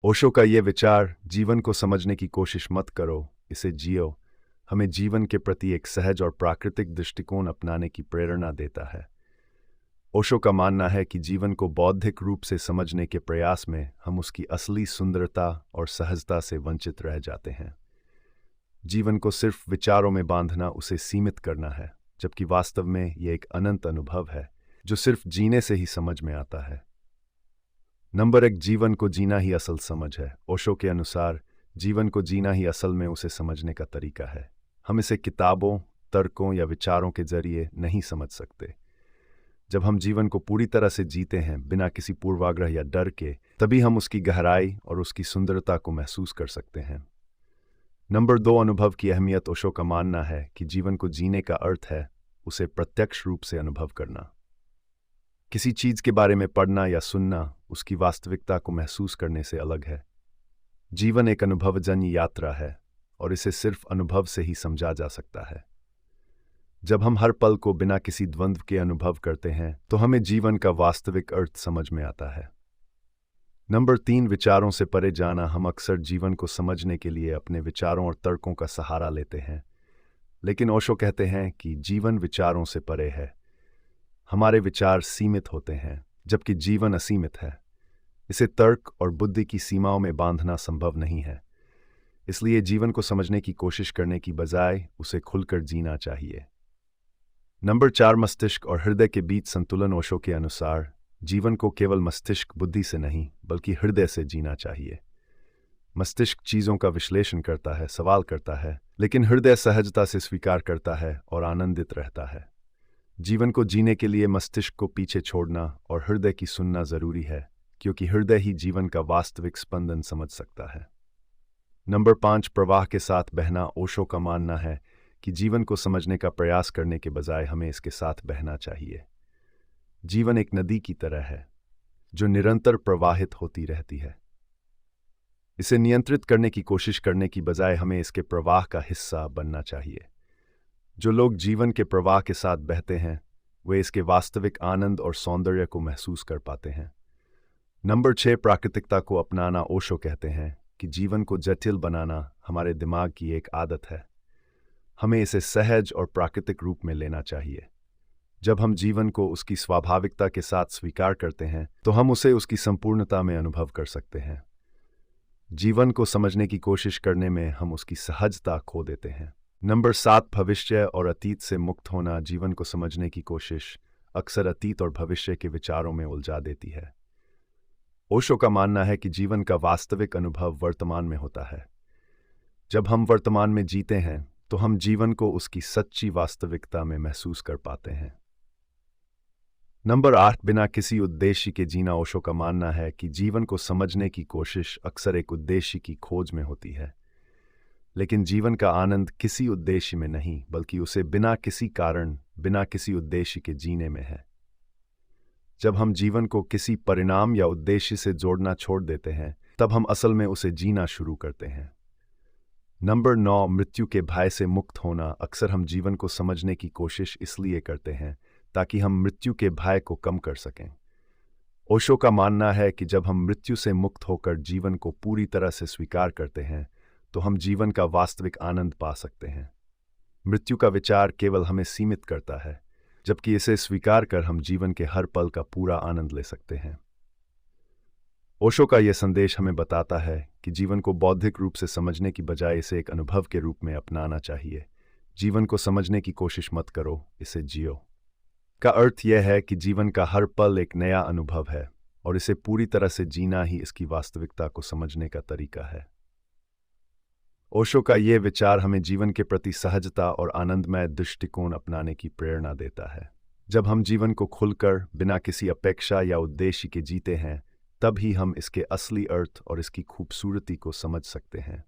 ओशो का ये विचार, जीवन को समझने की कोशिश मत करो, इसे जियो, हमें जीवन के प्रति एक सहज और प्राकृतिक दृष्टिकोण अपनाने की प्रेरणा देता है। ओशो का मानना है कि जीवन को बौद्धिक रूप से समझने के प्रयास में हम उसकी असली सुंदरता और सहजता से वंचित रह जाते हैं। जीवन को सिर्फ विचारों में बांधना उसे सीमित करना है, जबकि वास्तव में यह एक अनंत अनुभव है जो सिर्फ जीने से ही समझ में आता है। नंबर 1, जीवन को जीना ही असल समझ है। ओशो के अनुसार जीवन को जीना ही असल में उसे समझने का तरीका है। हम इसे किताबों, तर्कों या विचारों के जरिए नहीं समझ सकते। जब हम जीवन को पूरी तरह से जीते हैं, बिना किसी पूर्वाग्रह या डर के, तभी हम उसकी गहराई और उसकी सुंदरता को महसूस कर सकते हैं। नंबर 2, अनुभव की अहमियत। ओशो का मानना है कि जीवन को जीने का अर्थ है उसे प्रत्यक्ष रूप से अनुभव करना। किसी चीज के बारे में पढ़ना या सुनना उसकी वास्तविकता को महसूस करने से अलग है। जीवन एक अनुभवजन्य यात्रा है और इसे सिर्फ अनुभव से ही समझा जा सकता है। जब हम हर पल को बिना किसी द्वंद्व के अनुभव करते हैं तो हमें जीवन का वास्तविक अर्थ समझ में आता है। नंबर 3, विचारों से परे जाना। हम अक्सर जीवन को समझने के लिए अपने विचारों और तर्कों का सहारा लेते हैं, लेकिन ओशो कहते हैं कि जीवन विचारों से परे है। हमारे विचार सीमित होते हैं, जबकि जीवन असीमित है। इसे तर्क और बुद्धि की सीमाओं में बांधना संभव नहीं है। इसलिए जीवन को समझने की कोशिश करने की बजाय उसे खुलकर जीना चाहिए। नंबर 4, मस्तिष्क और हृदय के बीच संतुलन। ओशो के अनुसार जीवन को केवल मस्तिष्क बुद्धि से नहीं बल्कि हृदय से जीना चाहिए। मस्तिष्क चीजों का विश्लेषण करता है, सवाल करता है, लेकिन हृदय सहजता से स्वीकार करता है और आनंदित रहता है। जीवन को जीने के लिए मस्तिष्क को पीछे छोड़ना और हृदय की सुनना जरूरी है, क्योंकि हृदय ही जीवन का वास्तविक स्पंदन समझ सकता है। नंबर 5, प्रवाह के साथ बहना। ओशो का मानना है कि जीवन को समझने का प्रयास करने के बजाय हमें इसके साथ बहना चाहिए। जीवन एक नदी की तरह है जो निरंतर प्रवाहित होती रहती है। इसे नियंत्रित करने की कोशिश करने की बजाय हमें इसके प्रवाह का हिस्सा बनना चाहिए। जो लोग जीवन के प्रवाह के साथ बहते हैं वे इसके वास्तविक आनंद और सौंदर्य को महसूस कर पाते हैं। नंबर 6, प्राकृतिकता को अपनाना। ओशो कहते हैं कि जीवन को जटिल बनाना हमारे दिमाग की एक आदत है। हमें इसे सहज और प्राकृतिक रूप में लेना चाहिए। जब हम जीवन को उसकी स्वाभाविकता के साथ स्वीकार करते हैं तो हम उसे उसकी संपूर्णता में अनुभव कर सकते हैं। जीवन को समझने की कोशिश करने में हम उसकी सहजता खो देते हैं। नंबर 7, भविष्य और अतीत से मुक्त होना। जीवन को समझने की कोशिश अक्सर अतीत और भविष्य के विचारों में उलझा देती है। ओशो का मानना है कि जीवन का वास्तविक अनुभव वर्तमान में होता है। जब हम वर्तमान में जीते हैं तो हम जीवन को उसकी सच्ची वास्तविकता में महसूस कर पाते हैं। नंबर 8, बिना किसी उद्देश्य के जीना। ओशो का मानना है कि जीवन को समझने की कोशिश अक्सर एक उद्देश्य की खोज में होती है, लेकिन जीवन का आनंद किसी उद्देश्य में नहीं बल्कि उसे बिना किसी कारण, बिना किसी उद्देश्य के जीने में है। जब हम जीवन को किसी परिणाम या उद्देश्य से जोड़ना छोड़ देते हैं तब हम असल में उसे जीना शुरू करते हैं। नंबर 9, मृत्यु के भय से मुक्त होना। अक्सर हम जीवन को समझने की कोशिश इसलिए करते हैं ताकि हम मृत्यु के भय को कम कर सकें। ओशो का मानना है कि जब हम मृत्यु से मुक्त होकर जीवन को पूरी तरह से स्वीकार करते हैं तो हम जीवन का वास्तविक आनंद पा सकते हैं। मृत्यु का विचार केवल हमें सीमित करता है, जबकि इसे स्वीकार कर हम जीवन के हर पल का पूरा आनंद ले सकते हैं। ओशो का यह संदेश हमें बताता है कि जीवन को बौद्धिक रूप से समझने की बजाय इसे एक अनुभव के रूप में अपनाना चाहिए। जीवन को समझने की कोशिश मत करो, इसे जियो। का अर्थ यह है कि जीवन का हर पल एक नया अनुभव है और इसे पूरी तरह से जीना ही इसकी वास्तविकता को समझने का तरीका है। ओशो का यह विचार हमें जीवन के प्रति सहजता और आनंदमय दृष्टिकोण अपनाने की प्रेरणा देता है। जब हम जीवन को खुलकर बिना किसी अपेक्षा या उद्देश्य के जीते हैं तब ही हम इसके असली अर्थ और इसकी खूबसूरती को समझ सकते हैं।